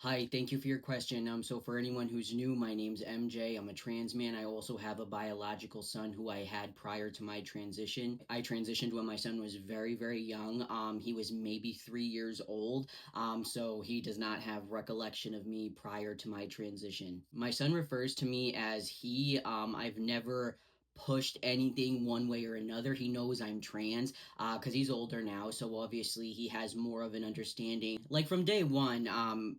Hi, thank you for your question. So for anyone who's new, my name's MJ. I'm a trans man. I also have a biological son who I had prior to my transition. I transitioned when my son was very, very young. He was maybe 3 years old. So he does not have recollection of me prior to my transition. My son refers to me as he. I've never pushed anything one way or another. He knows I'm trans because he's older now, so obviously he has more of an understanding. Like from day one,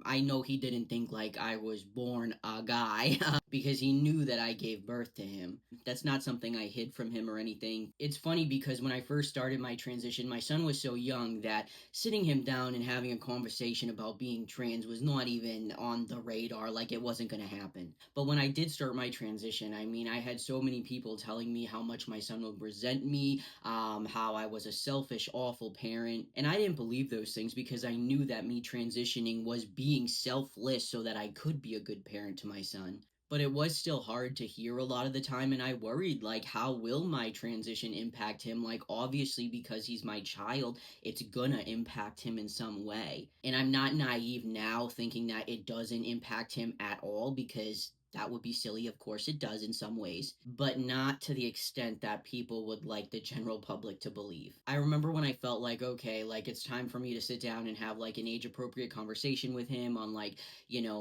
I know he didn't think like I was born a guy because he knew that I gave birth to him. That's not something I hid from him or anything. It's funny because when I first started my transition, my son was so young that sitting him down and having a conversation about being trans was not even on the radar, like it wasn't going to happen. But when I did start my transition, I mean, I had so many people telling me how much my son would resent me, how I was a selfish, awful parent. And I didn't believe those things because I knew that me transitioning was being selfless so that I could be a good parent to my son. But it was still hard to hear a lot of the time, and I worried, like, how will my transition impact him? Like, obviously, because he's my child, it's gonna impact him in some way. And I'm not naive now thinking that it doesn't impact him at all because that would be silly. Of course, it does in some ways, but not to the extent that people would like the general public to believe. I remember when I felt like, okay, like it's time for me to sit down and have like an age appropriate conversation with him on like,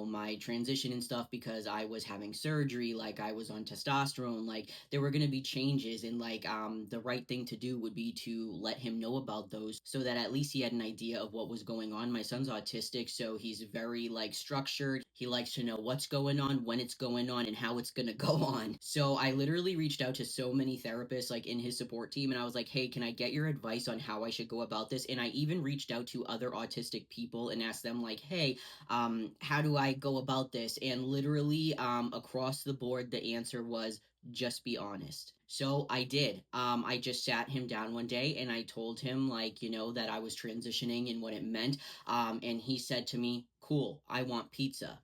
my transition and stuff because I was having surgery, like I was on testosterone, like there were going to be changes, and like the right thing to do would be to let him know about those so that at least he had an idea of what was going on. My son's autistic, so he's very like structured. He likes to know what's going on, when it's going on, and how it's going to go on. So I literally reached out to so many therapists like in his support team, and I was like, hey, can I get your advice on how I should go about this? And I even reached out to other autistic people and asked them like, hey, how do I go about this? And literally, across the board, the answer was just be honest. So I did. I just sat him down one day and I told him, like, that I was transitioning and what it meant. And he said to me, cool, I want pizza.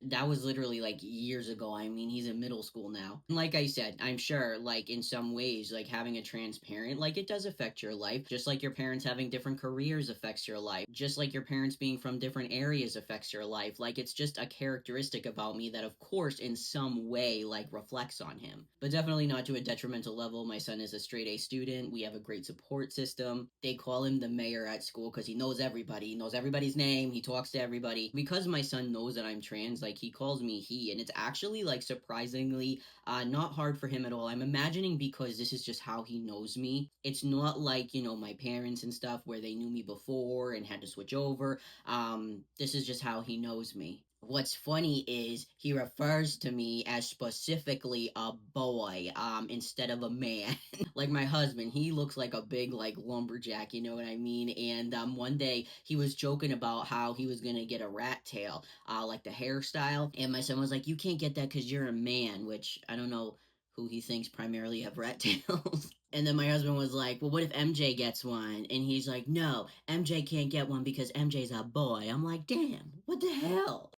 That was literally like years ago. I mean, he's in middle school now. And like I said, I'm sure, like, in some ways, like having a trans parent, like, it does affect your life. Just like your parents having different careers affects your life. Just like your parents being from different areas affects your life. Like, it's just a characteristic about me that, of course, in some way, like, reflects on him. But definitely not to a detrimental level. My son is a straight A student. We have a great support system. They call him the mayor at school because he knows everybody. He knows everybody's name. He talks to everybody. Because my son knows that I'm trans, like he calls me he, and it's actually like surprisingly not hard for him at all. I'm imagining because this is just how he knows me. It's not like my parents and stuff where they knew me before and had to switch over. This is just how he knows me. What's funny is he refers to me as specifically a boy instead of a man. Like my husband, he looks like a big like lumberjack, you know what I mean? And one day he was joking about how he was gonna get a rat tail, like the hairstyle, and my son was like, "You can't get that because you're a man," which I don't know who he thinks primarily have rat tails. And then my husband was like, "Well, what if MJ gets one?" And he's like, "No, MJ can't get one because MJ's a boy." I'm like, "Damn, what the hell?"